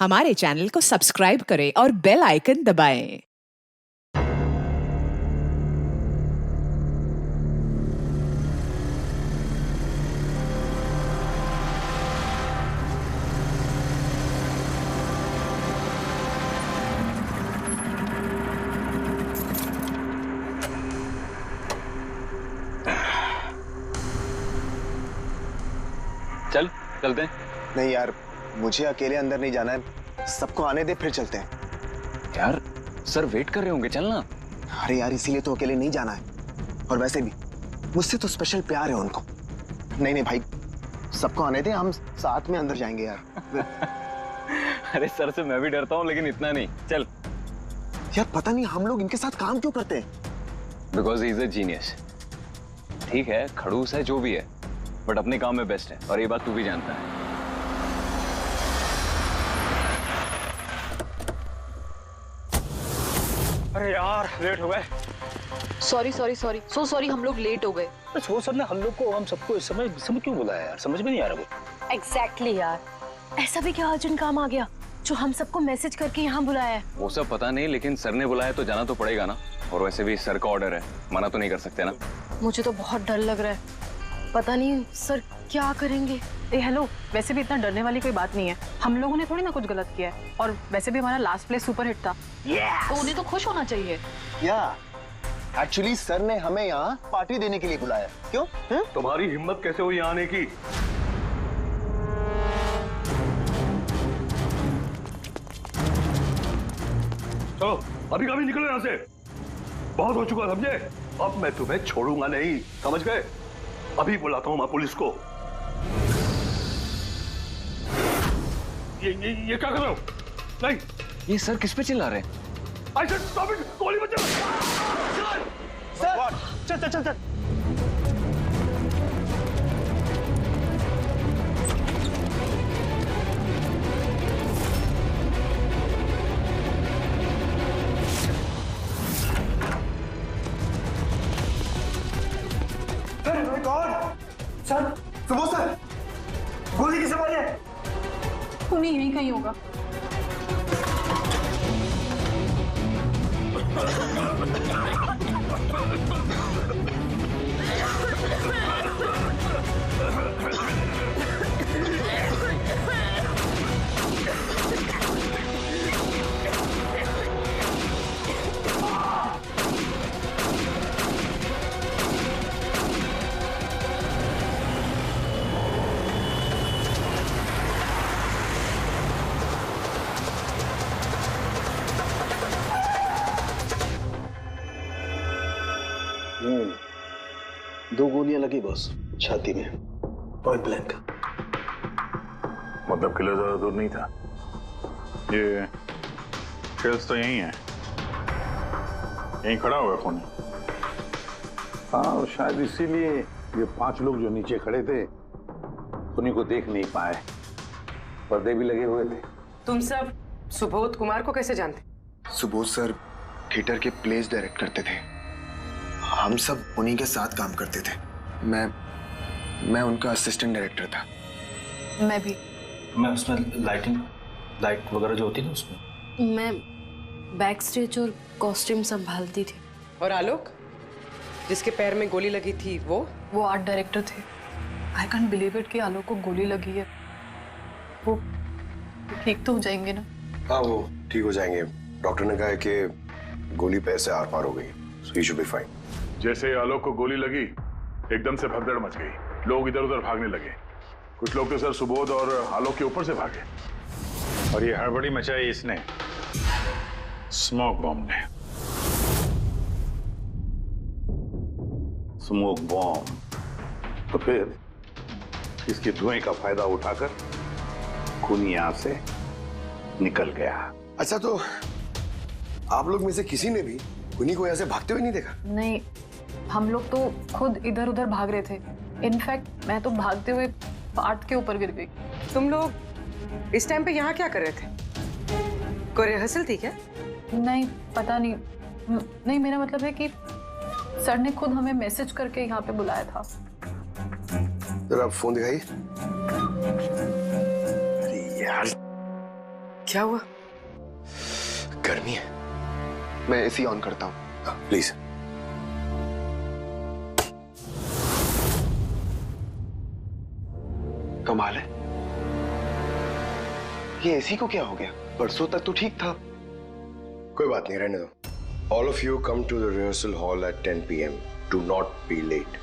हमारे चैनल को सब्सक्राइब करें और बेल आइकन दबाएं। चलते हैं। नहीं यार, मुझे अकेले अंदर नहीं जाना है, सबको आने दे फिर चलते हैं। यार सर वेट कर रहे होंगे, चलना। अरे यार इसीलिए तो अकेले नहीं जाना है, और वैसे भी मुझसे तो स्पेशल प्यार है उनको। नहीं नहीं भाई, सबको आने दे, हम साथ में अंदर जाएंगे यार। अरे सर से मैं भी डरता हूँ, लेकिन इतना नहीं। चल यार पता नहीं हम लोग इनके साथ काम क्यों करते हैं। Because he is a genius. ठीक है, खड़ूस है जो भी है, बट अपने काम में बेस्ट है, और ये बात तू भी जानता है। अरे यार लेट हो गए। Sorry sorry sorry so sorry, हम लोग लेट हो गए। बस वो सर ने हम लोग को, हम सबको इस समय क्यों बुलाया यार, समझ में नहीं आ रहा वो। एग्जैक्टली यार, ऐसा भी क्या अर्जेंट काम आ गया जो हम सबको मैसेज करके यहाँ बुलाया है? वो सब पता नहीं, लेकिन सर ने बुलाया तो जाना तो पड़ेगा ना। और वैसे भी सर का ऑर्डर है, मना तो नहीं कर सकते ना। मुझे तो बहुत डर लग रहा है, पता नहीं सर क्या करेंगे। हेलो, वैसे भी इतना डरने वाली कोई बात नहीं है। हम लोगों ने थोड़ी ना कुछ गलत किया है, और वैसे भी हमारा लास्ट प्ले सुपर हिट था। तो उन्हें तो खुश होना चाहिए। या एक्चुअली सर ने हमें यहाँ पार्टी देने के लिए बुलाया। क्यों? तुम्हारी हिम्मत कैसे हुई यहाँ आने की? चलो अभी कभी निकलो यहाँ से, बहुत हो चुका समझे। अब मैं तुम्हें छोड़ूंगा नहीं, समझ गए? अभी बुलाता हूँ मैं पुलिस को। ये क्या कर रहे हो? नहीं, ये सर किस पे चिल्ला रहे हैं? I said stop it! गोली मत चला! सर चल चल चल चल। सर, सुबह सर, गोली किसे मारी है? उन्हीं यहीं कहीं होगा। दो गोलियां लगी बॉस, छाती में, पॉइंट ब्लैंक। मतलब किलो ज्यादा दूर नहीं था। ये शेल्स तो यही है, यहीं खड़ा हुआ खून। हाँ, और शायद इसीलिए ये 5 लोग जो नीचे खड़े थे उन्हीं को देख नहीं पाए, पर्दे भी लगे हुए थे। तुम सब सुबोध कुमार को कैसे जानते? सुबोध सर थिएटर के प्लेस डायरेक्ट करते थे, हम सब उन्हीं के साथ काम करते थे। मैं उनका असिस्टेंट डायरेक्टर था। मैं उसमें लाइट वगैरह जो होती थी उसमें मैं बैक स्टेज और कॉस्ट्यूम संभालती थी। और आलोक, जिसके पैर में गोली लगी थी, वो आर्ट डायरेक्टर थे। आई कांट बिलीव इट कि आलोक को गोली लगी है। वो ठीक तो हो जाएंगे ना? हाँ, वो ठीक हो जाएंगे। डॉक्टर ने कहा है कि गोली पैर से आर पार हो गई, so he should be fine। जैसे आलोक को गोली लगी, एकदम से भगदड़ मच गई, लोग इधर उधर भागने लगे। कुछ लोग तो सर सुबोध और आलोक के ऊपर से भागे, और ये हड़बड़ी मचाई इसने, स्मोक बॉम्ब ने। स्मोक बॉम्ब, तो फिर इसके धुएं का फायदा उठाकर खूनी यहां से निकल गया। अच्छा, तो आप लोग में से किसी ने भी खूनी को यहाँ से भागते हुए नहीं देखा? नहीं, हम लोग तो खुद इधर उधर भाग रहे थे। इनफैक्ट मैं तो भागते हुए पार्ट के ऊपर गिर गई। तुम लोग इस टाइम पे यहाँ क्या कर रहे थे? कोई रिहर्सल थी क्या? नहीं, पता नहीं। नहीं, मेरा मतलब है कि सर ने खुद हमें मैसेज करके यहाँ पे बुलाया था। जरा आप फोन दिखाइए। अरे यार, क्या हुआ? गर्मी है। मैं एसी ऑन करता हूँ। प्लीज। कमाल है, ये एसी को क्या हो गया? परसों तक तो ठीक था। कोई बात नहीं, रहने दो। All of you come to the rehearsal hall at 10 p.m. Do not be late.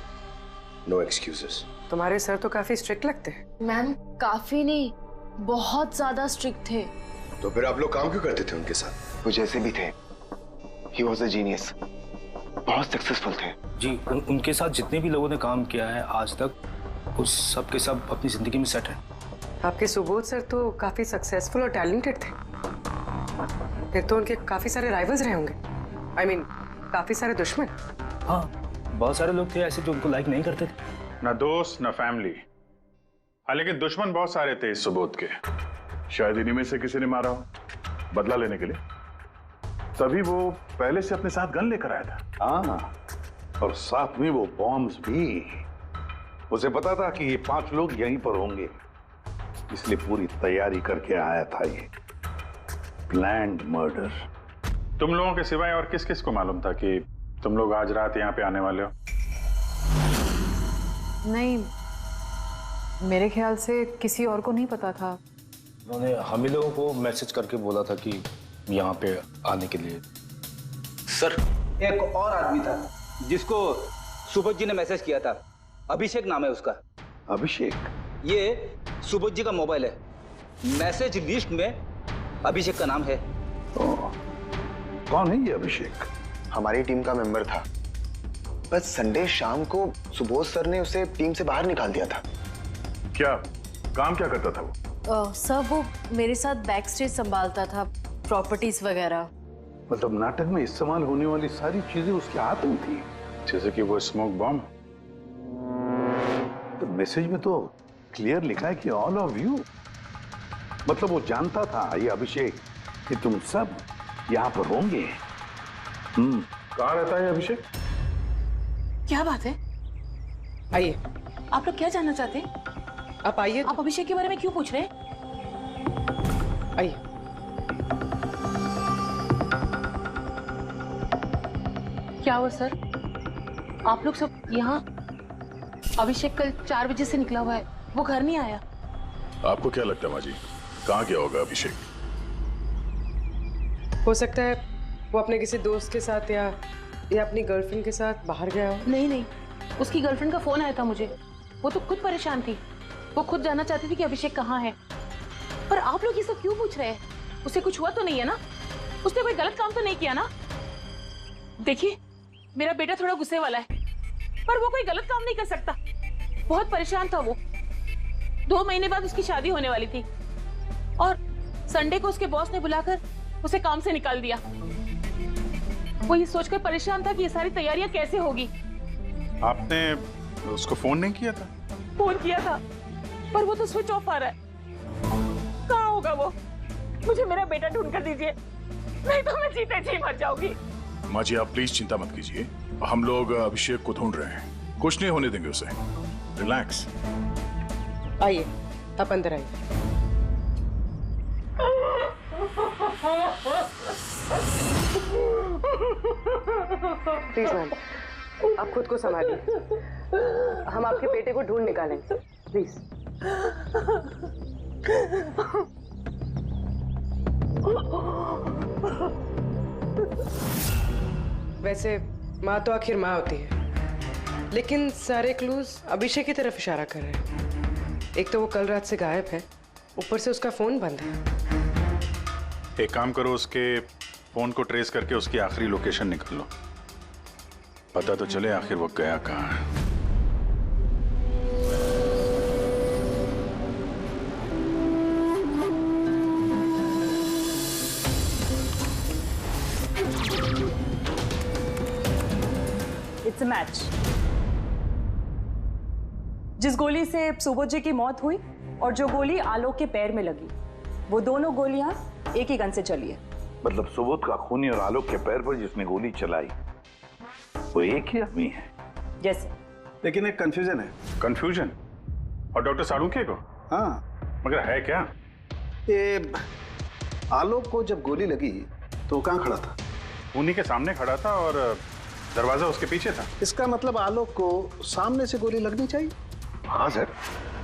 No excuses. तुम्हारे सर तो काफी स्ट्रिक्ट लगते हैं। मैम काफी नहीं, बहुत ज्यादा स्ट्रिक्ट थे। तो फिर आप लोग काम क्यों करते थे उनके साथ? वो जैसे भी थे, he was a genius. बहुत सक्सेसफुल थे। जी, उनके साथ जितने भी लोगों ने काम किया है आज तक, उस सब के सब अपनी जिंदगी में सेट है। आपके सुबोध सर तो काफी सक्सेसफुल और टैलेंटेड थे। फिर तो उनके काफी सारे राइवल्स रहे होंगे। I mean, काफी सारे दुश्मन। हाँ, बहुत सारे लोग थे ऐसे जो उनको लाइक नहीं करते थे। ना दोस्त ना फैमिली। हाँ, लेकिन दुश्मन बहुत सारे थे इस सुबोध के। शायद इन्हीं में से किसी ने मारा हो बदला लेने के लिए। तभी वो पहले से अपने साथ गन लेकर आया था। हाँ, और साथ में वो बॉम्ब्स भी। उसे पता था कि ये 5 लोग यहीं पर होंगे, इसलिए पूरी तैयारी करके आया था ये प्लान्ड मर्डर। तुम लोगों के सिवाय और किस किस को मालूम था कि तुम लोग आज रात यहाँ पे आने वाले हो? नहीं, मेरे ख्याल से किसी और को नहीं पता था। उन्होंने हम ही लोगों को मैसेज करके बोला था कि यहाँ पे आने के लिए। सर, एक और आदमी था जिसको सुबोध जी ने मैसेज किया था। अभिषेक नाम है उसका। अभिषेक? ये सुबोध जी का मोबाइल है। मैसेज लिस्ट में अभिषेक का नाम है। कौन है ये अभिषेक? हमारी टीम का मेंबर था, बस संडे शाम को सुबोध सर ने उसे टीम से बाहर निकाल दिया था। क्या काम क्या करता था वो? सर वो मेरे साथ बैक स्टेज संभालता था, प्रॉपर्टीज वगैरह। मतलब नाटक में इस्तेमाल होने वाली सारी चीजें उसके हाथ में थी। जैसे कि वो स्मोक बॉम्ब। तो मैसेज में तो क्लियर लिखा है कि ऑल ऑफ यू। मतलब वो जानता था ये अभिषेक कि तुम सब यहाँ पर होंगे। कहाँ रहता है अभिषेक? क्या बात है? आइए, आप लोग क्या जानना चाहते हैं? आप आइए। आप अभिषेक के बारे में क्यों पूछ रहे हैं? आइए। क्या हुआ सर? आप लोग सब यहाँ? अभिषेक कल 4 बजे से निकला हुआ है, वो घर नहीं आया। आपको क्या लगता है माँ जी, कहाँ गया होगा अभिषेक? हो सकता है वो अपने किसी दोस्त के साथ या अपनी गर्लफ्रेंड के साथ बाहर गया हो। नहीं, उसकी गर्लफ्रेंड का फोन आया था मुझे। वो तो खुद परेशान थी, वो खुद जानना चाहती थी कि अभिषेक कहाँ है। पर आप लोग ये सब क्यों पूछ रहे हैं? उसे कुछ हुआ तो नहीं है ना? उसने कोई गलत काम तो नहीं किया ना? देखिए, मेरा बेटा थोड़ा गुस्से वाला है, पर वो कोई गलत काम नहीं कर सकता। बहुत परेशान था वो। 2 महीने बाद उसकी शादी होने वाली थी और संडे को उसके बॉस ने बुलाकर उसे काम से निकाल दिया। वो ये सोचकर परेशान था कि ये सारी तैयारियां कैसे होगी। आपने उसको फोन नहीं किया था? फोन किया था, पर वो तो स्विच ऑफ आ रहा है। कहाँ होगा वो? मुझे मेरा बेटा ढूंढ कर दीजिए, नहीं तो मैं जीते जी मर जाऊंगी। माँ जी, आप प्लीज चिंता मत कीजिए, हम लोग अभिषेक को ढूंढ रहे हैं। कुछ नहीं होने देंगे उसे। रिलैक्स। आइए, आप अंदर आइए। प्लीज मैम, आप खुद को संभालिए। हम आपके बेटे को ढूंढ निकालेंगे, प्लीज। वैसे माँ तो आखिर माँ होती है, लेकिन सारे क्लूज अभिषेक की तरफ इशारा कर रहे हैं। एक तो वो कल रात से गायब है, ऊपर से उसका फोन बंद है। एक काम करो, उसके फोन को ट्रेस करके उसकी आखिरी लोकेशन निकाल लो, पता तो चले आखिर वो गया कहाँ है। It's a match. जिस गोली से सुबोध जी की मौत हुई और जो गोली आलोक के पैर में लगी, वो दोनों गोलियां एक ही गन से चली है। मतलब सुबोध का खूनी और आलोक के पैर पर जिसने गोली चलाई वो एक ही आदमी है। जैसे, लेकिन एक कंफ्यूजन है। कंफ्यूजन? और डॉक्टर सालुंखे को? हाँ, मगर है क्या? ये आलोक को जब गोली लगी तो वो कहाँ खड़ा था? उन्हीं के सामने खड़ा था और दरवाजा उसके पीछे था। इसका मतलब आलोक को सामने से गोली लगनी चाहिए। हाँ सर।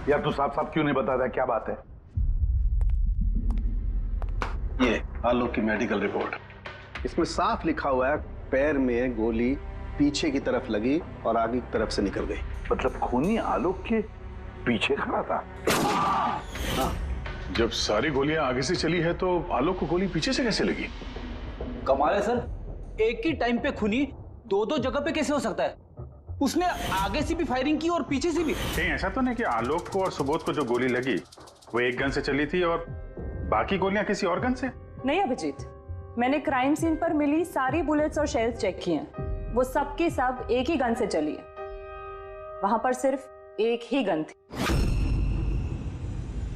यार तू साफ साफ क्यों नहीं बताता क्या बात है? ये आलोक की मेडिकल रिपोर्ट, इसमें साफ लिखा हुआ है पैर में गोली पीछे की तरफ लगी और आगे की तरफ से निकल गई। मतलब खूनी आलोक के पीछे खड़ा था? हाँ। जब सारी गोलियां आगे से चली है तो आलोक को गोली पीछे से कैसे लगी? कमाल है सर, एक ही टाइम पे खूनी दो दो जगह पे कैसे हो सकता है? उसने आगे से भी फायरिंग की और पीछे से भी। कहीं ऐसा तो नहीं कि आलोक को और सुबोध को जो गोली लगी वो एक गन से चली थी और बाकी गोलियां किसी और गन से? नहीं अभिजीत, मैंने क्राइम सीन पर मिली सारी बुलेट्स और शेल्स चेक किए हैं, वो सब की सब एक ही गन से चली है। वहां पर सिर्फ एक ही गन थी।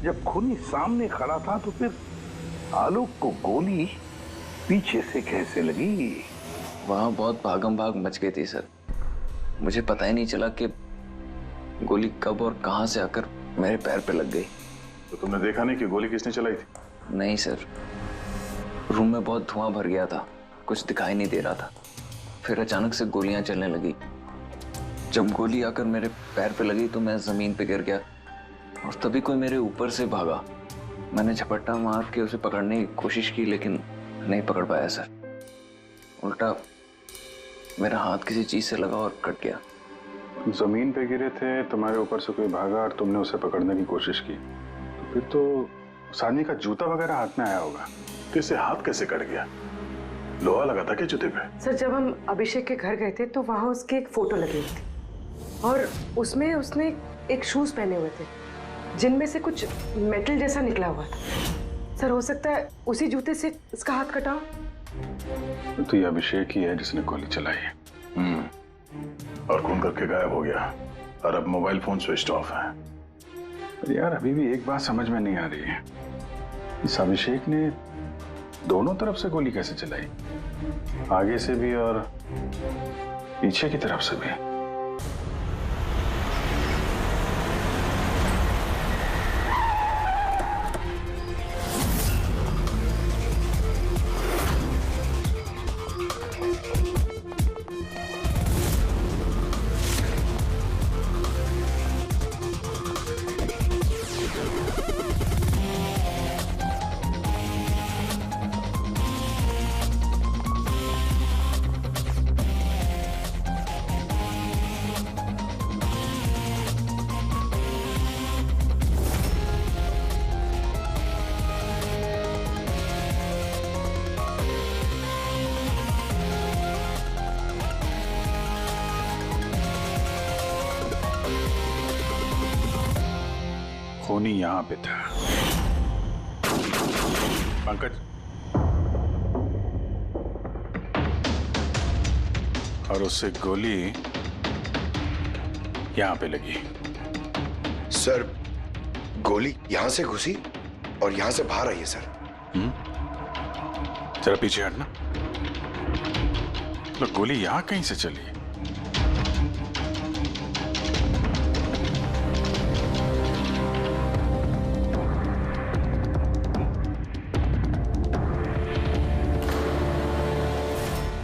जब खूनी सामने खड़ा था तो फिर आलोक को गोली पीछे से कैसे लगी? वहां बहुत भागम भाग मच गई थी सर, मुझे पता ही नहीं चला कि गोली कब और कहां से आकर मेरे पैर पे लग गई। तो तुमने देखा नहीं कि गोली किसने चलाई थी? नहीं सर, रूम में बहुत धुआं भर गया था, कुछ दिखाई नहीं दे रहा था। फिर अचानक से गोलियां चलने लगी। जब गोली आकर मेरे पैर पे लगी तो मैं जमीन पे गिर गया और तभी कोई मेरे ऊपर से भागा। मैंने झपट्टा मार के उसे पकड़ने की कोशिश की लेकिन नहीं पकड़ पाया सर। उल्टा मेरा हाथ किसी चीज से लगा और कट गया। जमीन पे गिरे थे, तुम्हारे ऊपर से कोई भागा और तुमने उसे पकड़ने की कोशिश की, तो फिर तो उस आदमी का जूता वगैरह हाथ में आया होगा। तो इसे हाथ कैसे कट गया? लोहा लगा था क्या जूते पे? सर जब हम अभिषेक के घर गए थे तो वहां उसकी एक फोटो लगी हुई थी और उसमें उसने एक शूज पहने हुए थे जिनमें से कुछ मेटल जैसा निकला हुआ था। सर हो सकता है उसी जूते से इसका हाथ कटा हो। तो ये अभिषेक ही है जिसने गोली चलाई है। और खून करके गायब हो गया और अब मोबाइल फोन स्विच ऑफ है। पर यार अभी भी एक बात समझ में नहीं आ रही है, इस अभिषेक ने दोनों तरफ से गोली कैसे चलाई? आगे से भी और पीछे की तरफ से भी। खूनी यहां पे था। पंकज, और उससे गोली यहां पे लगी। सर गोली यहां से घुसी और यहां से बाहर आई है सर। जरा पीछे हटना। तो गोली यहां कहीं से चली?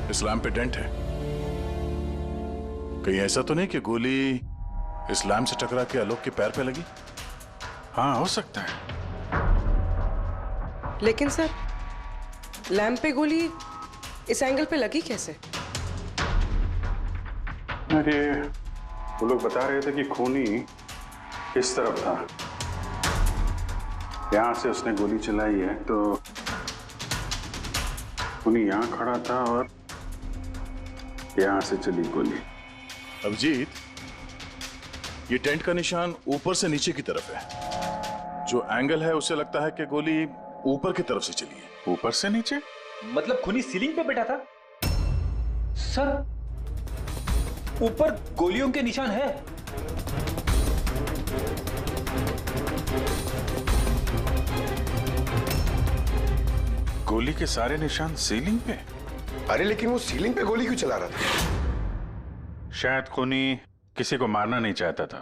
इस लैम्प पे डेंट है, कहीं ऐसा तो नहीं कि गोली इस लैम्प से टकरा के आलोक के पैर पे लगी? हाँ हो सकता है। लेकिन सर लैंप पे गोली इस एंगल पे लगी कैसे? अरे वो लोग बता रहे थे कि खूनी इस तरफ था, यहां से उसने गोली चलाई है, तो खूनी यहां खड़ा था और यहां से चली गोली। अभिजीत, ये टेंट का निशान ऊपर से नीचे की तरफ है, जो एंगल है उससे लगता है कि गोली ऊपर की तरफ से चली है। ऊपर से नीचे? मतलब खूनी सीलिंग पे बैठा था? सर ऊपर गोलियों के निशान है। गोली के सारे निशान सीलिंग पे? अरे लेकिन वो सीलिंग पे गोली क्यों चला रहा था? शायद खूनी किसी को मारना नहीं चाहता था,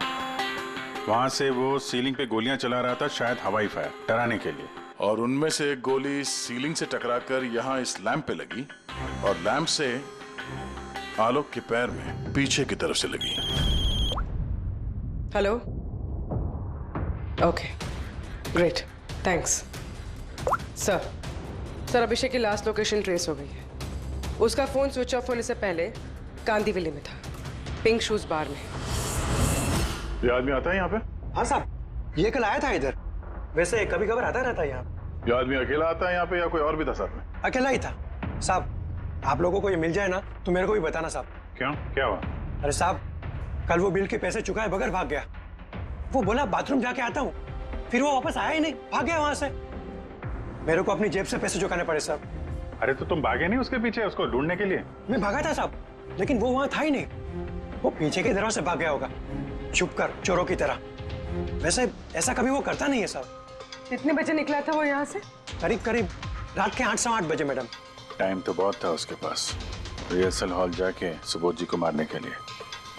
वहां से वो सीलिंग पे गोलियां चला रहा था, शायद हवाई फायर डराने के लिए। और उनमें से एक गोली सीलिंग से टकराकर यहाँ इस लैंप पे लगी और लैंप से आलोक के पैर में पीछे की तरफ से लगी। Hello, okay, great, thanks. Sir Abhishek की लास्ट लोकेशन ट्रेस हो गई है। उसका फोन स्विच ऑफ होने से पहले कांदीवली में था, पिंक शूज बार में। ये आदमी आता है यहाँ पे? हाँ साहब, ये कल आया था इधर। वैसे कभी कभार आता रहता है यहाँ। ये आदमी अकेला आता है यहाँ पे या कोई और भी था साथ में? अकेला ही था साहब। आप लोगों को ये मिल जाए ना तो मेरे को भी बताना साहब। क्यों, क्या हुआ? अरे साहब, कल वो बिल के पैसे चुकाए बगैर भाग गया। वो बोला बाथरूम जाके आता हूँ, फिर वो वापस आया ही नहीं, भाग गया वहां से। मेरे को अपनी जेब से पैसे चुकाने पड़े साहब। अरे तो तुम भागे नहीं उसके पीछे उसको ढूंढने के लिए? मैं भागा था साहब, लेकिन वो वहां था ही नहीं। वो पीछे के दरवाजे से भाग गया होगा, छुप कर, चोरों की तरह। वैसे ऐसा कभी वो करता नहीं है साहब। कितने बजे निकला था वो यहाँ से? करीब करीब रात के 8 सवा 8 बजे मैडम। टाइम तो बहुत था उसके पास रिहर्सल हॉल जाके सुबोध जी को मारने के लिए।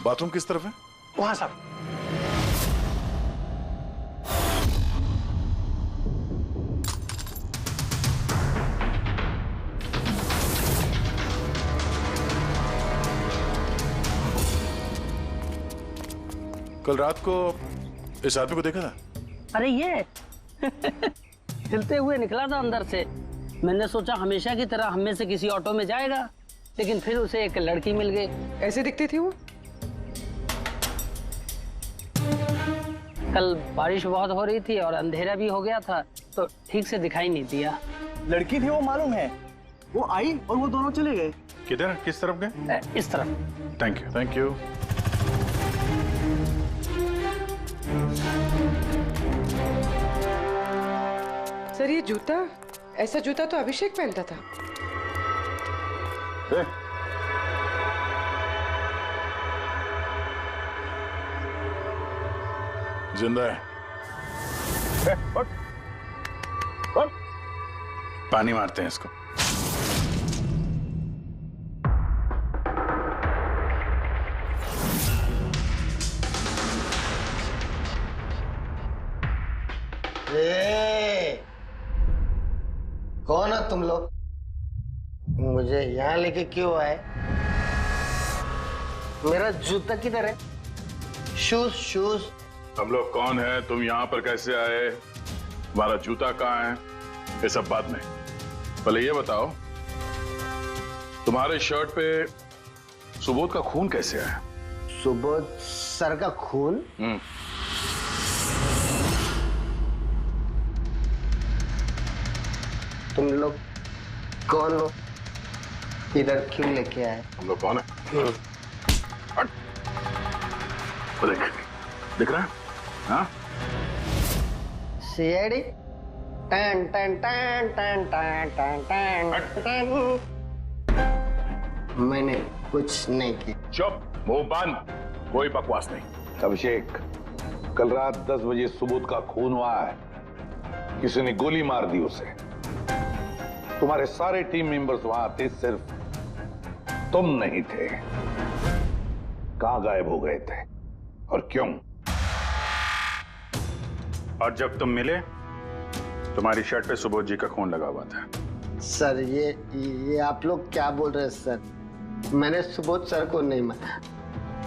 बाथरूम किस तरफ है? वहां साहब। कल रात को इस आदमी को देखा था? अरे ये हिलते हुए निकला था अंदर से। मैंने सोचा हमेशा की तरह हम में से किसी ऑटो में जाएगा, लेकिन फिर उसे एक लड़की मिल गई। ऐसे दिखती थी वो? कल बारिश बहुत हो रही थी और अंधेरा भी हो गया था, तो ठीक से दिखाई नहीं दिया। लड़की थी वो मालूम है। वो आई और वो दोनों चले गए। किधर, किस तरफ गए? इस तरफ। Thank you, thank you. Sir ये जूता, ऐसा जूता तो अभिषेक पहनता था। जिंदा है। पानी मारते हैं इसको। कौन हो तुम लोग? मुझे यहाँ लेके क्यों आए? मेरा जूता किधर है? Shoes shoes. हम लोग कौन है, तुम यहाँ पर कैसे आए, हमारा जूता कहाँ है, ये सब बात में। पहले ये बताओ, तुम्हारे शर्ट पे सुबोध का खून कैसे आया? सुबोध सर का खून? तुम लोग कौन हो? इधर क्यों लेके आए? हम लोग कौन है? देख, दिख रहा है? हाँ? सीआईडी? टन टन टन टन टन टन टन टन। मैंने कुछ नहीं किया। चुप, मुंह बंद, कोई बकवास नहीं। अभिषेक, कल रात 10 बजे सुबोध का खून हुआ है। किसी ने गोली मार दी उसे। तुम्हारे सारे टीम मेंबर्स वहां थे, सिर्फ तुम नहीं थे। कहां गायब हो गए थे और क्यों? और जब तुम मिले, तुम्हारी शर्ट पे सुबोध जी का खून लगा हुआ था। सर ये आप लोग क्या बोल रहे हैं सर? मैंने सुबोध सर को नहीं मारा।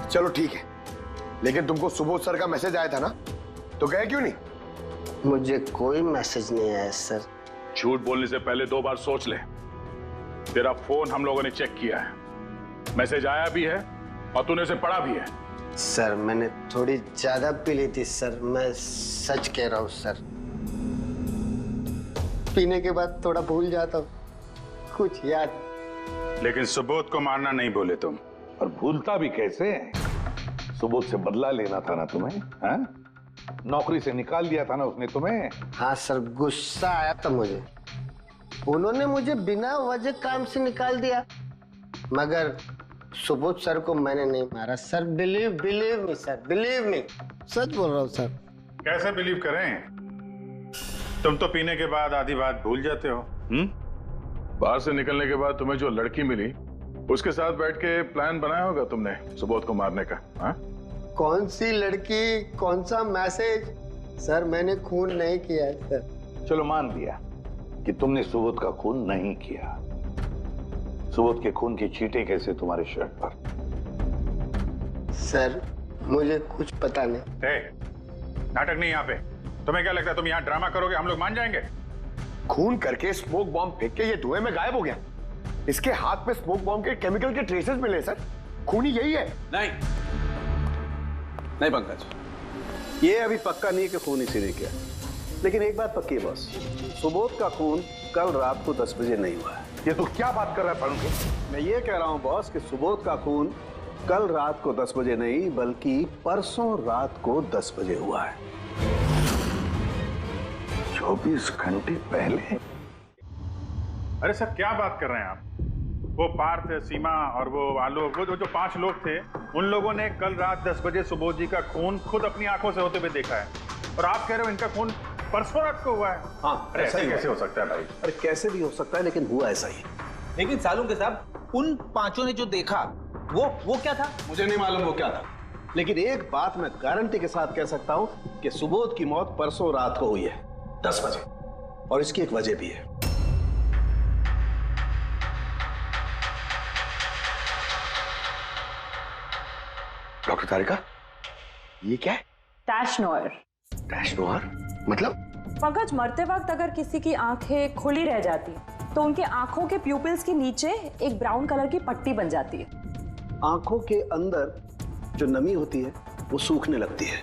चलो ठीक है, लेकिन तुमको सुबोध सर का मैसेज आया था ना, तो गए क्यों नहीं? मुझे कोई मैसेज नहीं आया सर। झूठ बोलने से पहले 2 बार सोच ले। तेरा फोन हम लोगों ने चेक किया है, मैसेज आया भी है और तूने उसे पढ़ा भी है। सर मैंने थोड़ी ज्यादा पी ली थी सर, मैं सच कह रहा हूँ सर। पीने के बाद थोड़ा भूल जाता हूँ, कुछ याद। लेकिन सुबोध को मारना नहीं बोले तुम। और भूलता भी कैसे? सुबोध से बदला लेना था ना तुम्हें, हाँ? नौकरी से निकाल दिया था ना उसने तुम्हें। हाँ सर, गुस्सा आया था मुझे। उन्होंने मुझे बिना वजह काम से निकाल दिया, मगर सुबोध सर को मैंने नहीं मारा sir. Believe me sir, believe me, सच बोल रहा हूँ सर। कैसे बिलीव करें? तुम तो पीने के बाद आधी बात भूल जाते हो। बाहर से निकलने के बाद तुम्हें जो लड़की मिली, उसके साथ बैठ के प्लान बनाया होगा तुमने सुबोध को मारने का। हाँ? कौन सी लड़की, कौन सा मैसेज? सर मैंने खून नहीं किया है सर। चलो मान लिया, कि तुमने सुबोध का खून नहीं किया। सुबोध के खून की चींटे कैसे तुम्हारे शर्ट पर? सर मुझे कुछ पता नहीं। नाटक नहीं यहाँ पे। तुम्हें क्या लगता है तुम यहाँ ड्रामा करोगे हम लोग मान जाएंगे? खून करके स्मोक बॉम्ब फेंक के ये धुएं में गायब हो गया। इसके हाथ में स्मोक बॉम्ब के केमिकल के ट्रेसेस मिले सर। खूनी यही है। नहीं नहीं पंकज, ये अभी पक्का नहीं है कि खून इसी ने किया, लेकिन एक बात पक्की है बॉस, सुबोध का खून कल रात को 10 बजे नहीं हुआ है। ये तो क्या बात कर रहा है फारूक? मैं ये कह रहा हूं बॉस कि सुबोध का खून कल रात को 10 बजे नहीं बल्कि परसों रात को 10 बजे हुआ है। 24 घंटे पहले? अरे सर क्या बात कर रहे हैं आप? वो पार्थ, सीमा और वो आलोक, वो जो 5 लोग थे, उन लोगों ने कल रात 10 बजे सुबोध जी का खून खुद अपनी आंखों से होते हुए देखा है, और आप कह रहे हो इनका खून परसों रात को हुआ है? हाँ, अरे ऐसे कैसे हो सकता है भाई? अरे कैसे भी हो सकता है, लेकिन हुआ ऐसा ही। लेकिन सालुंके साहब, उन 5 ने जो देखा वो क्या था? मुझे नहीं मालूम वो क्या था, लेकिन एक बात मैं गारंटी के साथ कह सकता हूं कि सुबोध की मौत परसों रात को हुई है 10 बजे, और इसकी एक वजह भी है। डॉक्टर तारिका, ये क्या है? टैश नोयर। टैश नोयर मतलब? पंकज, मरते वक्त अगर किसी की आंखें खुली रह जाती तो उनके आंखों के प्यूपिल्स के नीचे एक ब्राउन कलर की पट्टी बन जाती है। आंखों के अंदर जो नमी होती है वो सूखने लगती है,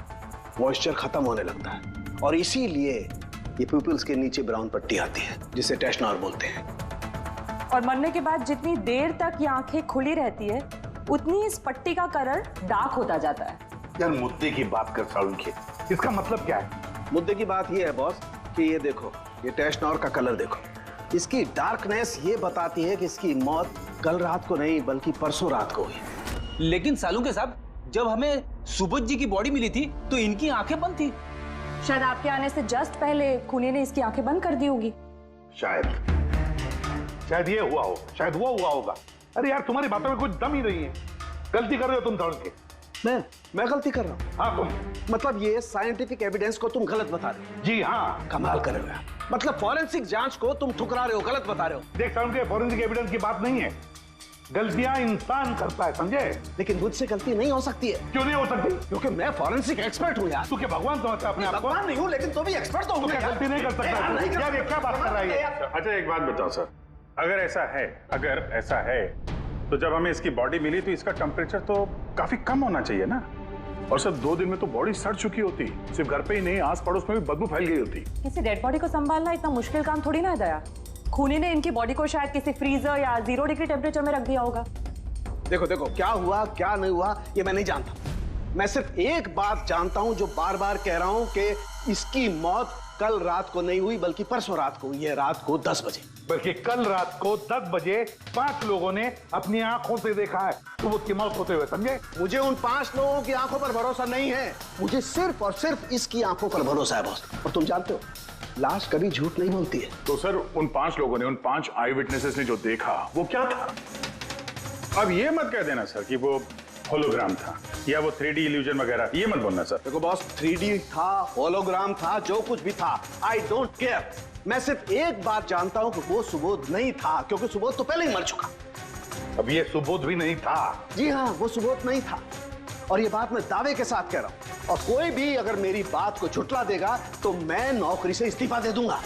मॉइस्चर खत्म होने लगता है, और इसीलिए ये प्यूपिल्स के नीचे ब्राउन पट्टी आती है जिसे टैश नोयर बोलते हैं। और मरने के बाद जितनी देर तक ये आंखें खुली रहती है उतनी इस पट्टी का कलर डार्क होता जाता है। यार मुद्दे की बात कर सालुंके, इसका मतलब क्या है? मुद्दे की बात ये है बॉस कि ये देखो, ये टैश नोयर का कलर देखो, इसकी डार्कनेस ये बताती है कि इसकी मौत कल रात को नहीं बल्कि परसों रात को हुई। लेकिन सालुंके साहब, जब हमें सुबोध जी की बॉडी मिली थी तो इनकी आंखें बंद थी। शायद आपके आने से जस्ट पहले खूनी ने इसकी आंखें बंद कर दी होगी। शायद ये हुआ हो, शायद वो हुआ होगा। अरे यार तुम्हारी बातों में कुछ दम ही नहीं है। गलती कर रहे हो तुम सालुंके। मैं गलती कर रहा हूँ? हाँ तुम। मतलब ये साइंटिफिक एविडेंस को तुम गलत बता रहे हो? जी हाँ। कमाल कर रहे हो। मतलब फॉरेंसिक जांच को तुम ठुकरा रहे हो, गलत बता रहे हो। देख सालुंके, फॉरेंसिक एविडेंस की बात नहीं है, गलतियां इंसान करता है, समझे? लेकिन मुझसे गलती नहीं हो सकती है। क्यों नहीं हो सकती? क्योंकि मैं फॉरेंसिक एक्सपर्ट हूँ यार। तू क्या भगवान समझता है अपने आप को? भगवान नहीं हूँ, लेकिन तो भी एक्सपर्ट तो हूँ। क्या गलती नहीं कर सकता? यार ये क्या बात कर रहा है? अच्छा एक बात बताओ सर, अगर ऐसा है तो जब हमें इसकी बॉडी मिली तो इसका टेम्परेचर तो काफी कम होना चाहिए ना? और सर 2 दिन में तो बॉडी सड़ चुकी होती, सिर्फ घर पे ही नहीं आस पड़ोस में भी बदबू फैल गई होती। किसी डेड बॉडी को संभालना इतना मुश्किल काम थोड़ी ना है दया। खूनी ने इनकी बॉडी को शायद किसी फ्रीजर या 0 डिग्री टेम्परेचर में रख दिया होगा। देखो देखो, क्या हुआ क्या नहीं हुआ ये मैं नहीं जानता। मैं सिर्फ एक बात जानता हूं जो बार बार कह रहा हूं कि इसकी मौत कल रात को नहीं हुई बल्कि परसों रात को हुई है, रात को 10 बजे। बल्कि कल रात को 10 बजे 5 लोगों ने अपनी आंखों से देखा है सुबोध की मौत होते हुए, समझे? मुझे उन 5 लोगों की आंखों पर भरोसा नहीं है, मुझे सिर्फ और सिर्फ इसकी आंखों पर भरोसा है बॉस। और तुम जानते हो लाश कभी झूठ नहीं बोलती है। तो सर उन 5 लोगों ने, उन 5 आई विटनेसेस ने जो देखा वो क्या था? अब ये मत कह देना सर कि वो होलोग्राम था या वो 3D इल्यूजन वगैरह, ये मत बोलना सर। देखो बॉस, 3D था, होलोग्राम था, जो कुछ भी था, आई डोंट केयर। मैं सिर्फ एक बात जानता हूं कि वो सुबोध नहीं था, क्योंकि सुबोध तो पहले ही मर चुका। अब ये सुबोध भी नहीं था? जी हाँ, वो सुबोध नहीं था, और ये बात मैं दावे के साथ कह रहा हूं। और कोई भी अगर मेरी बात को झुठला देगा तो मैं नौकरी से इस्तीफा दे दूंगा।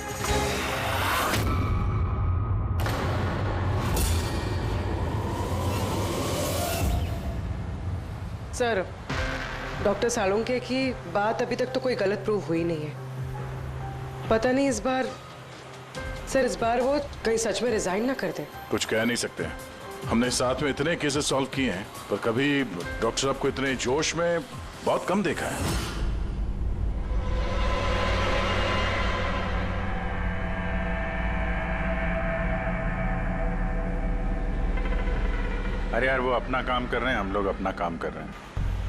सर, डॉक्टर सालुंके की बात अभी तक तो कोई गलत प्रूव हुई नहीं है। पता नहीं इस बार वो कहीं सच में रिजाइन ना कर दें। कुछ कह नहीं सकते। हमने साथ में इतने केसेस सॉल्व किए हैं, पर कभी डॉक्टर साहब को इतने जोश में बहुत कम देखा है। अरे यार वो अपना काम कर रहे हैं, हम लोग अपना काम कर रहे हैं।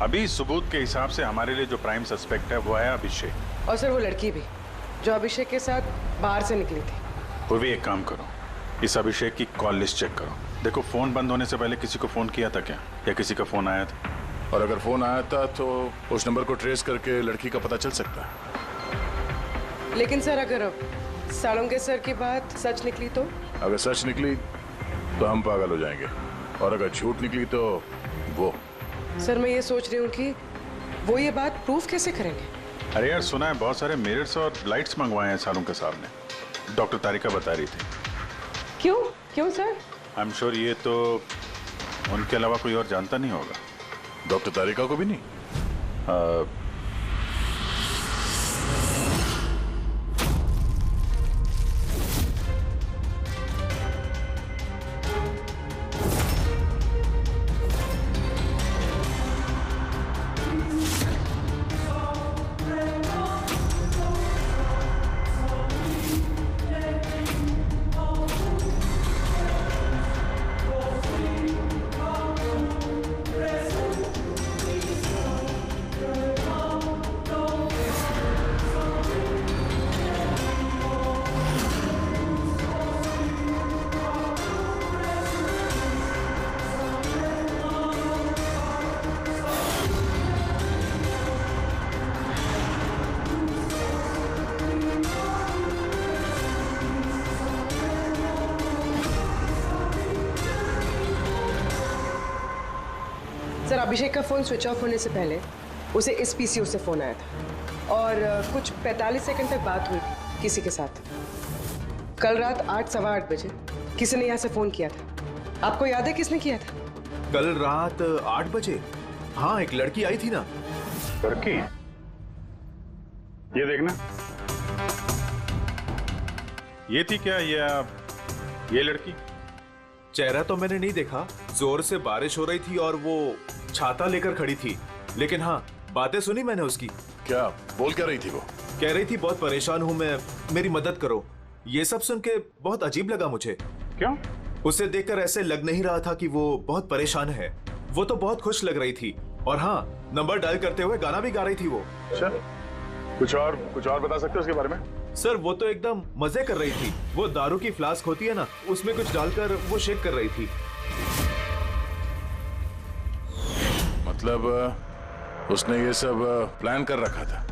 अभी सबूत के हिसाब से हमारे लिए जो प्राइम सस्पेक्ट है वो है अभिषेक। और सर वो लड़की भी जो अभिषेक के साथ बाहर से निकली थी। वो भी एक काम करो, इस अभिषेक की कॉल लिस्ट चेक करो। देखो फोन बंद होने से पहले किसी को फोन किया था क्या, या किसी का फोन आया था? और अगर फोन आया था तो उस नंबर को ट्रेस करके लड़की का पता चल सकता है। लेकिन सर अगर सालुंके सर की बात सच निकली तो? अगर सच निकली तो हम पागल हो जाएंगे, और अगर झूठ निकली तो वो। सर मैं ये सोच रही हूँ कि वो ये बात प्रूफ कैसे करेंगे? अरे यार सुना है बहुत सारे मिरर्स और लाइट्स मंगवाए हैं सालुंके साहब ने, डॉक्टर तारिका बता रही थी। क्यों क्यों सर? आई एम श्योर ये तो उनके अलावा कोई और जानता नहीं होगा। डॉक्टर तारिका को भी नहीं? सर अभिषेक का फोन स्विच ऑफ होने से पहले उसे इस पीसीओ से फोन आया था और कुछ 45 सेकंड तक बात हुई थी किसी के साथ। कल रात 8:15 बजे किसी ने यहाँ से फोन किया था। आपको याद है किसने किया था? कल रात 8 बजे? हाँ, एक लड़की आई थी ना। लड़की? ये देखना, ये थी क्या ये लड़की? चेहरा तो मैंने नहीं देखा, जोर से बारिश हो रही थी और वो छाता लेकर खड़ी थी, लेकिन हाँ बातें सुनी मैंने उसकी। क्या बोल क्या रही थी वो? कह रही थी बहुत परेशान हूँ मैं, मेरी मदद करो। ये सब सुन के बहुत अजीब लगा मुझे। क्यों? उसे देखकर ऐसे लग नहीं रहा था कि वो बहुत परेशान है। वो तो बहुत खुश लग रही थी, और हाँ नंबर डायल करते हुए गाना भी गा रही थी वो। अच्छा, कुछ और बता सकते हो उसके बारे में? सर वो तो एकदम मजे कर रही थी। वो दारू की फ्लास्क होती है ना, उसमें कुछ डालकर वो शेक कर रही थी। मतलब उसने ये सब प्लान कर रखा था।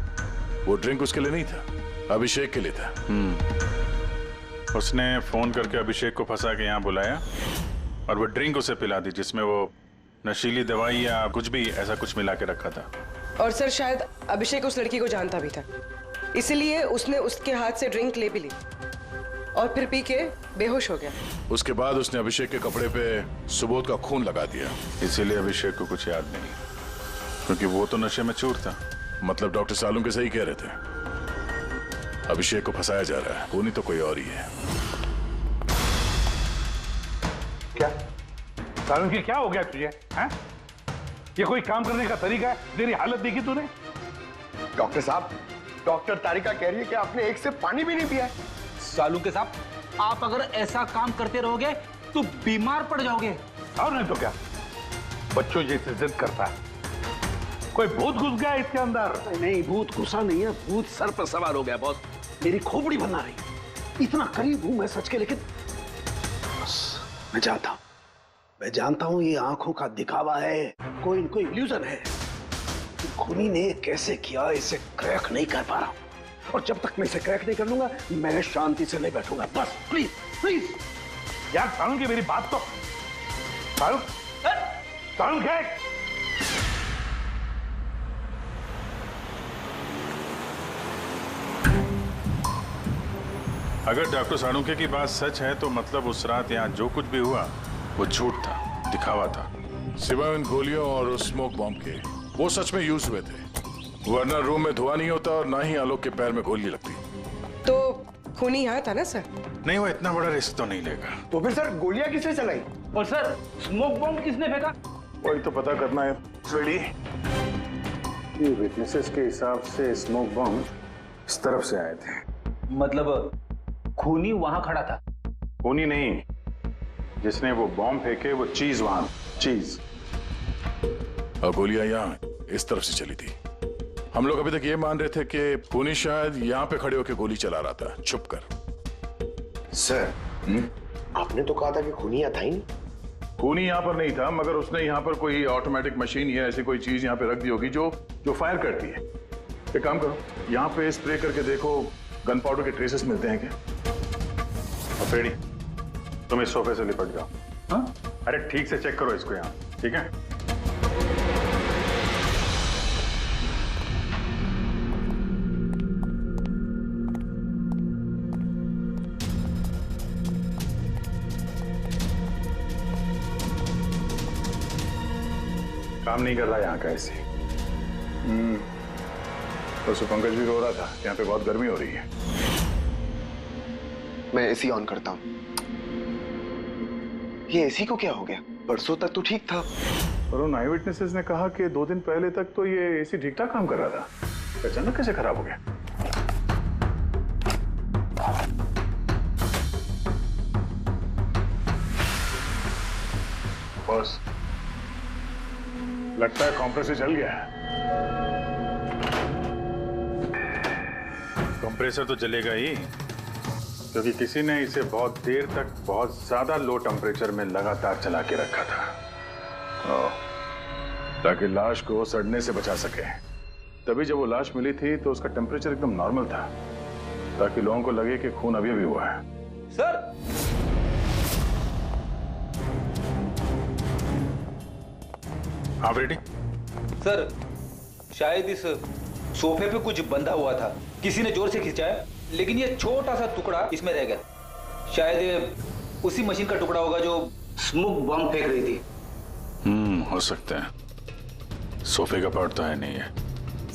वो ड्रिंक उसके लिए नहीं था, अभिषेक के लिए था। उसने फोन करके अभिषेक को फंसा के यहाँ बुलाया और वो ड्रिंक उसे पिला दी जिसमें वो नशीली दवाई या कुछ भी ऐसा कुछ मिला के रखा था। और सर शायद अभिषेक उस लड़की को जानता भी था, इसलिए उसने उसके हाथ से ड्रिंक ले भी ली और फिर पी के बेहोश हो गया। उसके बाद उसने अभिषेक के कपड़े पे सुबोध का खून लगा दिया। इसीलिए अभिषेक को कुछ याद नहीं, क्योंकि वो तो नशे में चूर था। मतलब डॉक्टर सालुंके सही कह रहे थे, अभिषेक को फंसाया जा रहा है, खूनी तो कोई और ही है। क्या सालुंके, क्या हो गया तुझे? हैं? ये कोई काम करने का तरीका है? तेरी हालत देखी तूने? डॉक्टर साहब, डॉक्टर तारिका कह रही है कि आपने एक से पानी भी नहीं पिया है। सालुंके साहब, आप अगर ऐसा काम करते रहोगे तो बीमार पड़ जाओगे। और नहीं तो क्या, बच्चों जैसे जिद करता है। कोई भूत घुस गया इसके अंदर? नहीं, भूत घुसा नहीं है, भूत सर पर सवार हो गया बॉस। मेरी खोपड़ी बना रही। इतना करीब हूं मैं सच के, लेकिन बस मैं जानता हूं ये आंखों का दिखावा है, कोई इनको इल्यूजन है। खूनी ने कैसे किया इसे क्रैक नहीं कर पा रहा, और जब तक मैं इसे क्रैक नहीं कर लूंगा मैं शांति से नहीं बैठूंगा। बस प्लीज प्लीज यार सालुंके, मेरी बात तो सालुंके। अगर डॉक्टर सालुंके की बात सच है तो मतलब उस रात यहाँ जो कुछ भी हुआ वो झूठ था, दिखावा था। सिवाय उन गोलियों और उस स्मोक बॉम्ब के, वो सच में यूज हुए थे, वरना रूम में धुआं नहीं होता और ना ही आलोक के पैर में गोली लगती। तो खूनी यहाँ था ना सर? नहीं, वो इतना बड़ा रिस्क तो नहीं लेगा। तो फिर सर गोलियां किसने चलाई? और सर स्मोक बॉम्ब किसने फेंका? वही तो पता करना है। ये विटनेसेस के हिसाब से स्मोक बॉम्ब इस तरफ से आए थे। मतलब खूनी वहां खड़ा था? खूनी नहीं, जिसने वो बॉम्ब फेंके वो चीज वहां, चीज। और गोलियां यहाँ इस तरफ से चली थी। हम लोग अभी तक ये मान रहे थे कि खूनी शायद यहाँ पे खड़े होकर गोली चला रहा था छुपकर। सर आपने तो कहा था कि खूनी यहाँ था ही नहीं। खूनी यहाँ पर नहीं था, मगर उसने यहाँ पर कोई ऑटोमेटिक मशीन या ऐसी कोई चीज यहाँ पे रख दी होगी जो फायर करती है। एक काम करो, यहाँ पे स्प्रे करके देखो गन पाउडर के ट्रेसेस मिलते हैं क्या? रेडी, तुम इस सोफे से लिपट जाओ। हाँ, अरे ठीक से चेक करो इसको यहाँ, ठीक है? काम नहीं कर रहा यहाँ का ऐसे। तो पंकज भी रो रहा था, यहाँ पे बहुत गर्मी हो रही है। मैं एसी ऑन करता हूँ। ये एसी को क्या हो गया? परसों तक तो ठीक था। और उन आई विटनेसेस ने कहा कि 2 दिन पहले तक तो ये एसी ठीक ठाक काम कर रहा था, अचानक कैसे खराब हो गया? बॉस, लगता है कंप्रेसर जल गया है। कंप्रेसर तो जलेगा ही, क्योंकि किसी ने इसे बहुत देर तक बहुत ज्यादा लो टेम्परेचर में लगातार चला के रखा था, ताकि लाश को सड़ने से बचा सके। तभी जब वो लाश मिली थी तो उसका टेम्परेचर एकदम नॉर्मल था, ताकि लोगों को लगे कि खून अभी भी हुआ है। सर, आप रेडी? सर, शायद इस सोफे पे कुछ बंधा हुआ था, किसी ने जोर से खिंचाया, लेकिन ये छोटा सा टुकड़ा इसमें रह गया। शायद ये उसी मशीन का टुकड़ा होगा जो स्मोक बम फेंक रही थी। हो सकता है। सोफे का पार्ट तो है नहीं है।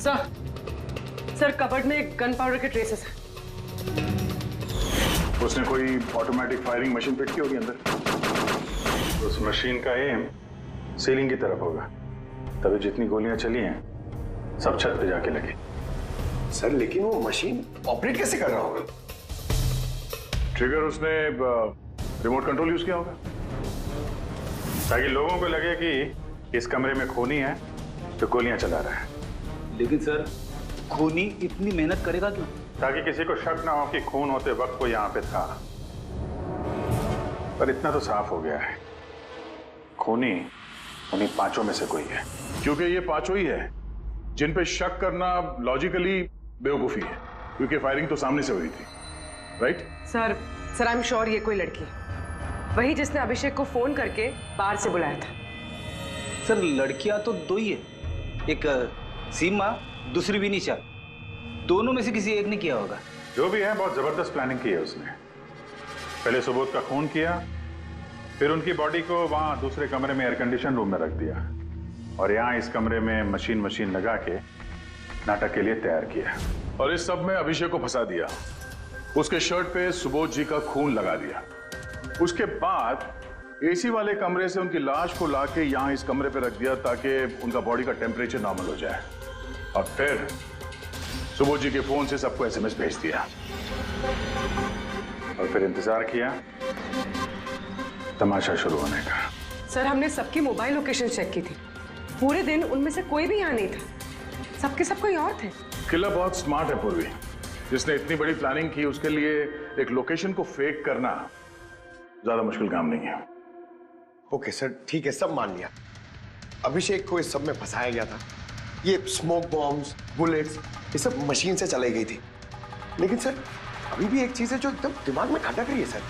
सर कबर्ड में गन पाउडर के ट्रेसेस हैं। उसने कोई ऑटोमेटिक फायरिंग मशीन फिट की होगी अंदर। उस मशीन का एम सीलिंग की तरफ होगा, तभी जितनी गोलियां चली हैं सब छत पे जाके लगी। सर, लेकिन वो मशीन ऑपरेट कैसे कर रहा होगा? ट्रिगर उसने रिमोट कंट्रोल यूज किया होगा, ताकि लोगों को लगे कि इस कमरे में खूनी है तो गोलियां चला रहा है। लेकिन सर, खूनी इतनी मेहनत करेगा क्यों? ताकि किसी को शक ना हो कि खून होते वक्त वो यहाँ पे था। पर इतना तो साफ हो गया है, खूनी उन्हीं 5 में से कोई है, क्योंकि ये 5 ही है जिन पे शक करना लॉजिकली बेवकूफी है, क्योंकि फायरिंग तो सामने से हुई थी, right? Sir I am sure ये कोई लड़की है, वही जिसने अभिषेक को फोन करके बाहर से बुलाया था। सर, लड़कियां तो 2 ही है, एक सीमा, दूसरी विनीशा। दोनों में से किसी एक ने किया होगा। जो भी है, बहुत जबरदस्त प्लानिंग की है उसने। पहले सुबोध का खून किया, फिर उनकी बॉडी को वहां दूसरे कमरे में एयर कंडीशन रूम में रख दिया, और यहाँ इस कमरे में मशीन लगा के नाटक के लिए तैयार किया। और इस सब में अभिषेक को फंसा दिया, उसके शर्ट पे सुबोध जी का खून लगा दिया। उसके बाद एसी वाले कमरे से उनकी लाश को लाके यहाँ इस कमरे पे रख दिया, ताकि उनका बॉडी का टेम्परेचर नॉर्मल हो जाए। और फिर सुबोध जी के फोन से सबको SMS भेज दिया, और फिर इंतजार किया तमाशा शुरू होने का। सर, हमने सबकी मोबाइल लोकेशन चेक की थी, पूरे दिन उनमें से कोई भी यहाँ नहीं था, सबके सब कोई और थे। किला बहुत स्मार्ट है पूर्वी, जिसने इतनी बड़ी प्लानिंग की, उसके लिए एक लोकेशन को फेक करना ज्यादा मुश्किल काम नहीं है। ओके सर, ठीक है, सब मान लिया। अभिषेक को इस सब में फंसाया गया था। ये स्मोक बॉम्ब्स, बुलेट्स, ये सब मशीन से चलाई गई थी। लेकिन सर, अभी भी एक चीज है जो एकदम दिमाग में खटक रही है सर।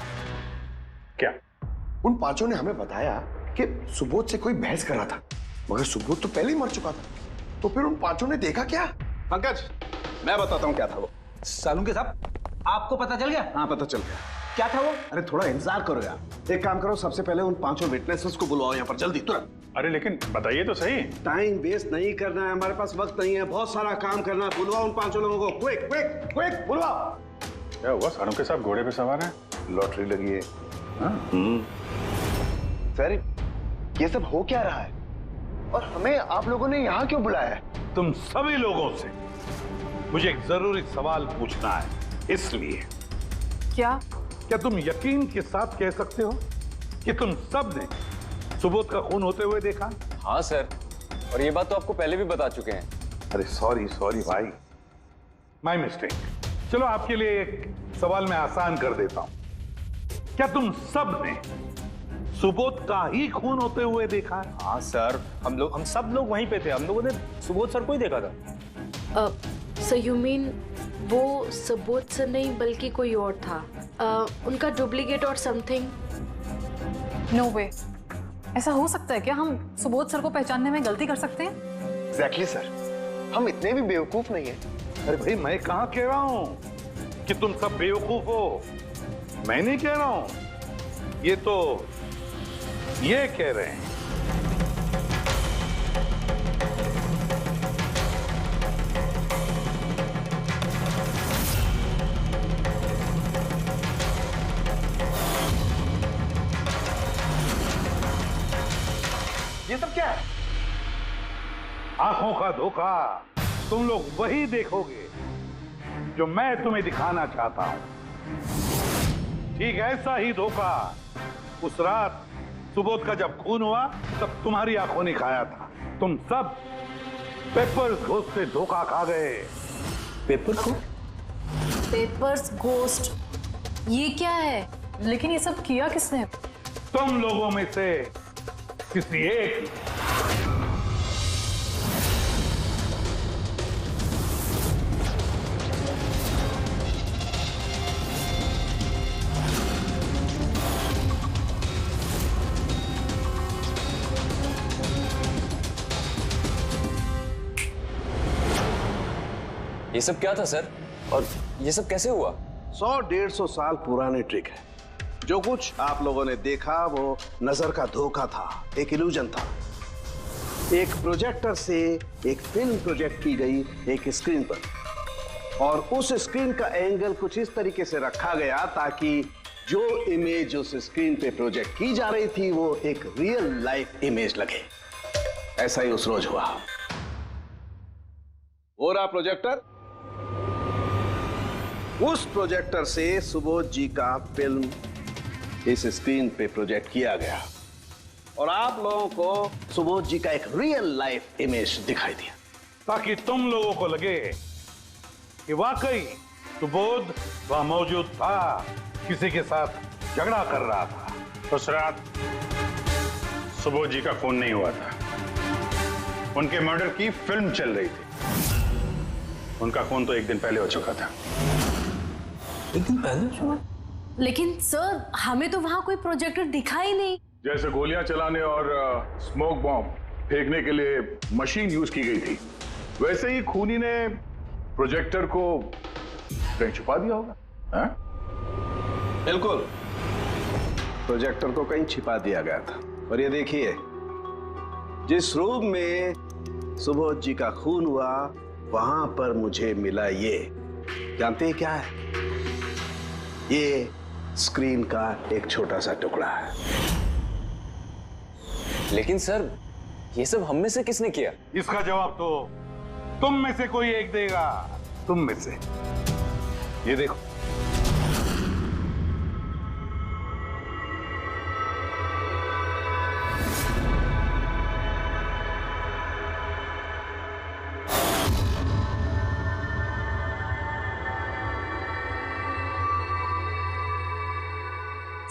क्या? उन 5 ने हमें बताया कि सुबोध से कोई बहस कर रहा था, मगर सुबोध तो पहले ही मर चुका था। तो फिर उन 5 ने देखा क्या? पंकज, मैं बताता हूँ क्या था वो। सालुंके साहब, आपको पता चल गया? हाँ, पता चल गया। क्या था वो? अरे थोड़ा इंतजार करो यार। एक काम करो, सबसे पहले उन 5 विटनेसेस को बुलवाओ यहाँ पर जल्दी, तुरंत। अरे लेकिन बताइए तो सही। टाइम वेस्ट नहीं करना है, हमारे पास वक्त नहीं है, बहुत सारा काम करना है। बुलवाओ उन 5 लोगों को, क्विक क्विक क्विक, बुलवाओ। क्या हुआ? सालुंके साहब घोड़े पे सवार है? लॉटरी लगी है। सर, ये सब हो क्या रहा है, और हमें आप लोगों ने यहाँ क्यों बुलाया है? तुम सभी लोगों से मुझे एक जरूरी सवाल पूछना है, इसलिए। क्या तुम यकीन के साथ कह सकते हो कि तुम सब ने सुबोध का खून होते हुए देखा? हाँ सर, और ये बात तो आपको पहले भी बता चुके हैं। अरे सॉरी भाई, माय मिस्टेक। चलो, आपके लिए एक सवाल मैं आसान कर देता हूं। क्या तुम सब ने सुबोध का ही खून होते हुए देखा है? हाँ सर, हम सब लोग वहीं पे थे। हम लोगों ने सुबोध सर को ही देखा था। सर, यू मीन वो सुबोध सर नहीं बल्कि कोई और था? उनका डुप्लीकेट और समथिंग। नो वे, ऐसा हो सकता है क्या? हम सुबोध सर को पहचानने में गलती कर सकते हैं? एग्जैक्टली सर, हम इतने भी बेवकूफ नहीं है। अरे भाई, मैं कहाँ कह रहा हूँ कि तुम सब बेवकूफ हो। मैं नहीं कह रहा हूँ, ये तो ये कह रहे हैं। ये सब क्या है? आंखों का धोखा। तुम लोग वही देखोगे जो मैं तुम्हें दिखाना चाहता हूं। ठीक ऐसा ही धोखा उस रात सुबोध का जब खून हुआ तब तुम्हारी आंखों ने खाया था। तुम सब पेपर्स घोस्ट से धोखा खा गए। पेपर्स घोस्ट, ये क्या है? लेकिन ये सब किया किसने? तुम लोगों में से किसी एक। ये सब क्या था सर, और ये सब कैसे हुआ? 100-150 साल पुरानी ट्रिक है। जो कुछ आप लोगों ने देखा वो नजर का धोखा था, एक इल्यूजन था। एक प्रोजेक्टर से एक फिल्म प्रोजेक्ट की गई एक स्क्रीन पर, और उस स्क्रीन का एंगल कुछ इस तरीके से रखा गया ताकि जो इमेज उस स्क्रीन पे प्रोजेक्ट की जा रही थी वो एक रियल लाइफ इमेज लगे। ऐसा ही उस रोज हुआ। वो रहा प्रोजेक्टर। उस प्रोजेक्टर से सुबोध जी का फिल्म इस स्क्रीन पे प्रोजेक्ट किया गया और आप लोगों को सुबोध जी का एक रियल लाइफ इमेज दिखाई दिया, ताकि तुम लोगों को लगे कि वाकई सुबोध वहां मौजूद था, किसी के साथ झगड़ा कर रहा था। उस रात सुबोध जी का खून नहीं हुआ था, उनके मर्डर की फिल्म चल रही थी। उनका खून तो एक दिन पहले हो चुका था। एक दिन पहले? लेकिन सर, हमें तो वहां कोई प्रोजेक्टर दिखा ही नहीं। जैसे गोलियां चलाने और स्मोक बॉम्ब फेंकने के लिए मशीन यूज की गई थी, वैसे ही खूनी ने प्रोजेक्टर को कहीं छुपा दिया होगा। हाँ? बिल्कुल, प्रोजेक्टर को कहीं छिपा दिया गया था। और ये देखिए, जिस रूम में सुबोध जी का खून हुआ वहां पर मुझे मिला ये, जानते हैं क्या है? ये स्क्रीन का एक छोटा सा टुकड़ा है। लेकिन सर, ये सब हम में से किसने किया? इसका जवाब तो तुम में से कोई एक देगा। तुम में से। ये देखो,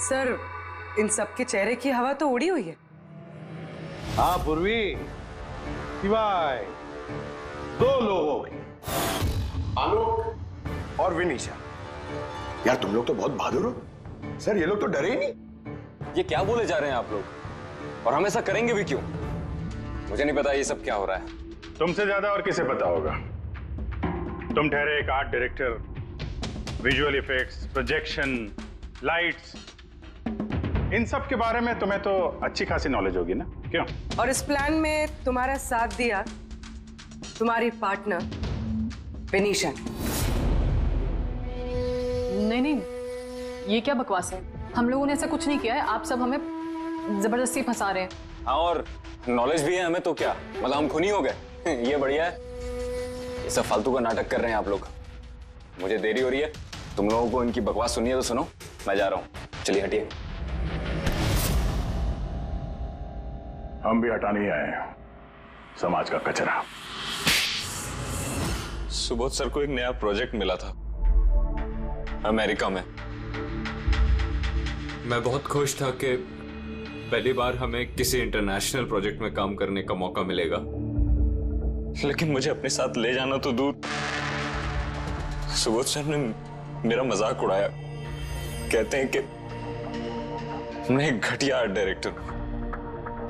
सर, इन सबके चेहरे की हवा तो उड़ी हुई है। हाँ पूर्वी, सिवाय 2 लोगों की, आलोक और विनीशा। यार तुम लोग तो बहुत बहादुर हो। सर, ये लोग तो डरे ही नहीं। ये क्या बोले जा रहे हैं आप लोग? और हम ऐसा करेंगे भी क्यों? मुझे नहीं पता ये सब क्या हो रहा है। तुमसे ज्यादा और किसे पता होगा? तुम ठहरे एक art director, visual effects, projection, lights, इन सब के बारे में तुम्हें तो अच्छी खासी नॉलेज होगी ना, क्यों? और इस प्लान में तुम्हारा साथ दिया तुम्हारी पार्टनर विनीशा। नहीं नहीं, ये क्या बकवास है? हम लोगों ने ऐसा कुछ नहीं किया है। आप सब हमें जबरदस्ती फंसा रहे हैं। हाँ, और नॉलेज भी है हमें, तो क्या मतलब हम खूनी हो गए? ये बढ़िया है। ये सब फालतू का नाटक कर रहे हैं आप लोग। मुझे देरी हो रही है, तुम लोगों को इनकी बकवास सुनिए तो सुनो, मैं जा रहा हूँ। चलिए हटिए। हम भी हटाने ही आए हैं समाज का कचरा। सुबोध सर को एक नया प्रोजेक्ट मिला था अमेरिका में। मैं बहुत खुश था कि पहली बार हमें किसी इंटरनेशनल प्रोजेक्ट में काम करने का मौका मिलेगा। लेकिन मुझे अपने साथ ले जाना तो दूर, सुबोध सर ने मेरा मजाक उड़ाया। कहते हैं कि मैं एक घटिया आर्ट डायरेक्टर हूं,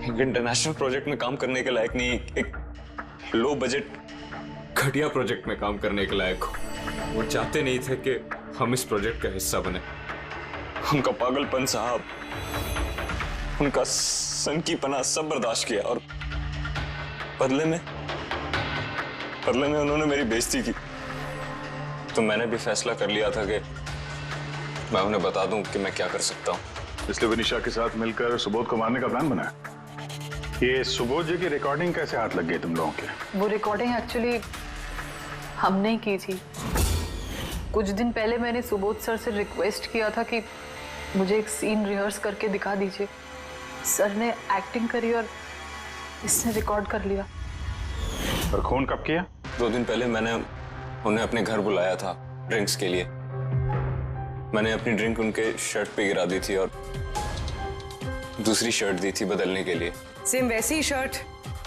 एक इंटरनेशनल प्रोजेक्ट में काम करने के लायक नहीं, एक लो बजट घटिया प्रोजेक्ट में काम करने के लायक हूं। वो चाहते नहीं थे कि हम इस प्रोजेक्ट का हिस्सा बने। उनका पागलपन साहब, उनका सनकीपना सब बर्दाश्त किया और बदले में उन्होंने मेरी बेइज्जती की। तो मैंने भी फैसला कर लिया था कि मैं उन्हें बता दूं कि मैं क्या कर सकता हूं। इसलिए विनिशा के साथ मिलकर सुबोध को मारने का प्लान बनाया। ये सुबोध जी की रिकॉर्डिंग कैसे हाथ लग गई तुम लोगों के? वो रिकॉर्डिंग एक्चुअली हमने ही की थी। कुछ दिन पहले मैंने सुबोध सर से रिक्वेस्ट किया था कि मुझे एक सीन रिहर्स करके दिखा दीजिए। सर ने एक्टिंग करी और इसने रिकॉर्ड कर लिया। और खून कब किया? 2 दिन पहले मैंने उन्हें अपने घर बुलाया था ड्रिंक्स के लिए। मैंने अपनी ड्रिंक उनके शर्ट पे गिरा दी थी और दूसरी शर्ट दी थी बदलने के लिए। सेम वैसी ही शर्ट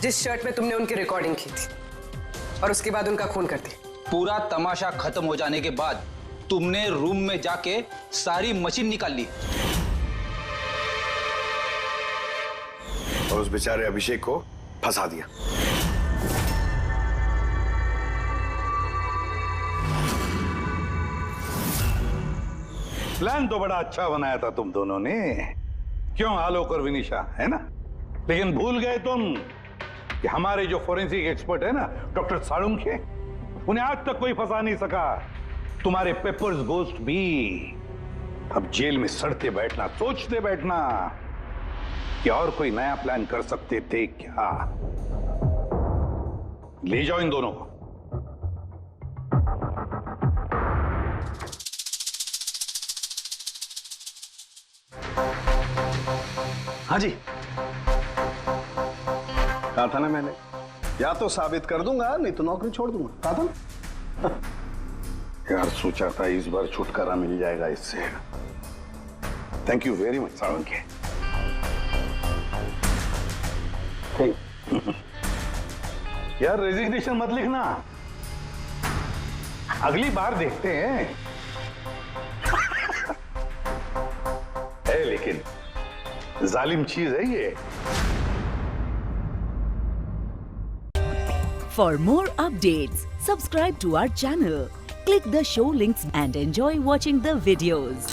जिस शर्ट में तुमने उनकी रिकॉर्डिंग की थी और उसके बाद उनका खून कर दिया। पूरा तमाशा खत्म हो जाने के बाद तुमने रूम में जाके सारी मशीन निकाल ली और उस बेचारे अभिषेक को फंसा दिया। प्लान तो बड़ा अच्छा बनाया था तुम दोनों ने, क्यों आलोक और विनिशा, है ना? लेकिन भूल गए तुम कि हमारे जो फोरेंसिक एक्सपर्ट है ना, डॉक्टर साळुंखे, उन्हें आज तक कोई फंसा नहीं सका। तुम्हारे पेपर्स गोस्ट भी अब जेल में सड़ते बैठना, सोचते बैठना कि और कोई नया प्लान कर सकते थे क्या। ले जाओ इन दोनों को। हाँ जी, कहा था ना मैंने, या तो साबित कर दूंगा नहीं तो नौकरी छोड़ दूंगा, कहा था ना। यार सोचा था इस बार छुटकारा मिल जाएगा इससे। Thank you very much Salunkhe. यार रेजिग्नेशन मत लिखना, अगली बार देखते हैं। है लेकिन जालिम चीज है ये। For more updates, subscribe to our channel, click the show links and enjoy watching the videos.